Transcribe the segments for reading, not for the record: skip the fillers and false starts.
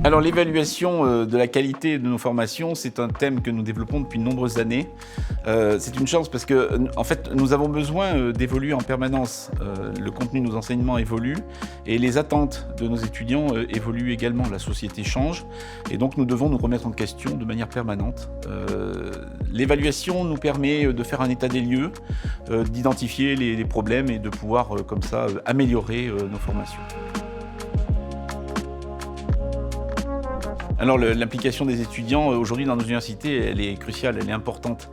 Alors l'évaluation de la qualité de nos formations, c'est un thème que nous développons depuis de nombreuses années. C'est une chance parce que en fait, nous avons besoin d'évoluer en permanence. Le contenu de nos enseignements évolue et les attentes de nos étudiants évoluent également. La société change et donc nous devons nous remettre en question de manière permanente. L'évaluation nous permet de faire un état des lieux, d'identifier les problèmes et de pouvoir comme ça améliorer nos formations. Alors l'implication des étudiants aujourd'hui dans nos universités, elle est cruciale, elle est importante.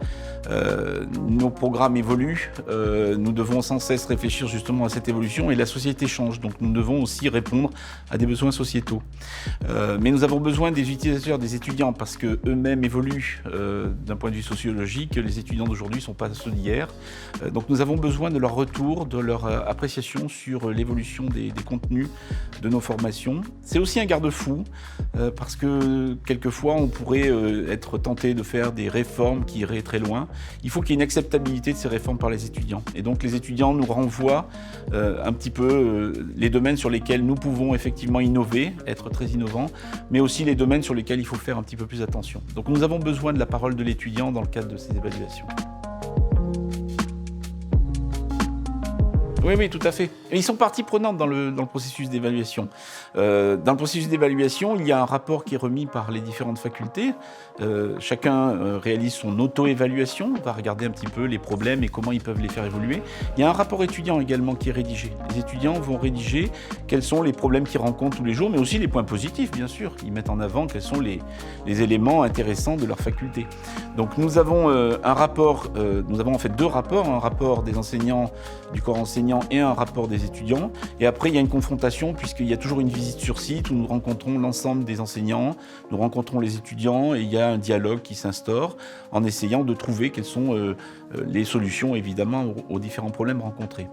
Nos programmes évoluent, nous devons sans cesse réfléchir justement à cette évolution et la société change, donc nous devons aussi répondre à des besoins sociétaux. Mais nous avons besoin des utilisateurs, des étudiants, parce qu'eux-mêmes évoluent d'un point de vue sociologique. Les étudiants d'aujourd'hui ne sont pas ceux d'hier. Donc nous avons besoin de leur retour, de leur appréciation sur l'évolution des contenus de nos formations. C'est aussi un garde-fou, parce que quelquefois on pourrait être tenté de faire des réformes qui iraient très loin. Il faut qu'il y ait une acceptabilité de ces réformes par les étudiants. Et donc les étudiants nous renvoient un petit peu les domaines sur lesquels nous pouvons effectivement innover, être très innovants, mais aussi les domaines sur lesquels il faut faire un petit peu plus attention. Donc nous avons besoin de la parole de l'étudiant dans le cadre de ces évaluations. Oui, tout à fait. Et ils sont partie prenante dans le processus d'évaluation. Dans le processus d'évaluation, il y a un rapport qui est remis par les différentes facultés. Chacun réalise son auto-évaluation, va regarder un petit peu les problèmes et comment ils peuvent les faire évoluer. Il y a un rapport étudiant également qui est rédigé. Les étudiants vont rédiger quels sont les problèmes qu'ils rencontrent tous les jours, mais aussi les points positifs, bien sûr. Ils mettent en avant quels sont les éléments intéressants de leur faculté. Donc nous avons un rapport, nous avons en fait deux rapports, un rapport des enseignants, du corps enseignant et un rapport des étudiants. Et après, il y a une confrontation puisqu'il y a toujours une visite sur site où nous rencontrons l'ensemble des enseignants, nous rencontrons les étudiants et il y a un dialogue qui s'instaure en essayant de trouver quelles sont les solutions évidemment aux différents problèmes rencontrés.